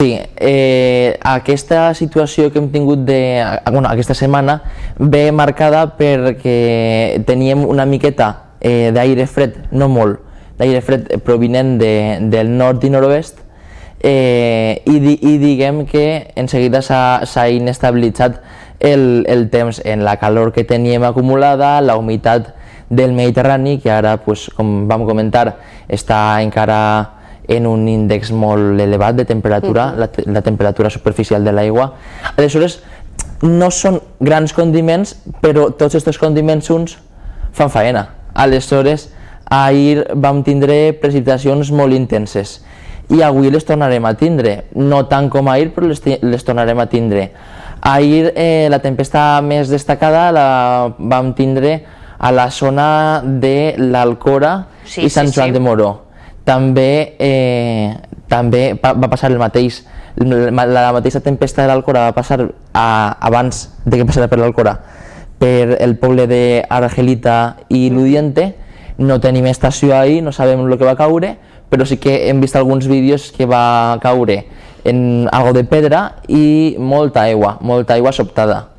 Sí, aquesta situació que hem tingut aquesta setmana ve marcada perquè teníem una miqueta d'aire fred, no molt, d'aire fred provinent del nord i nord-oest i diguem que en seguida s'ha inestabilitzat el temps en la calor que teníem acumulada, la humitat del Mediterrani, que ara, com vam comentar, està encara en un índex molt elevat de temperatura, la temperatura superficial de l'aigua. Aleshores, no són grans condiments, però tots aquests condiments junts fan faena. Aleshores, ahir vam tindre precipitacions molt intenses i avui les tornarem a tindre, no tant com ahir, però les tornarem a tindre. Ahir la tempesta més destacada la vam tindre a la zona de l'Alcora i Sant Joan de Moró. També va passar el mateix, la mateixa tempesta de l'Alcora va passar abans de que passara per l'Alcora per el poble d'Argelita i Ludiente. No tenim estació ahir, no sabem el que va caure, però sí que hem vist alguns vídeos que va caure en algo de pedra i molta aigua sobtada.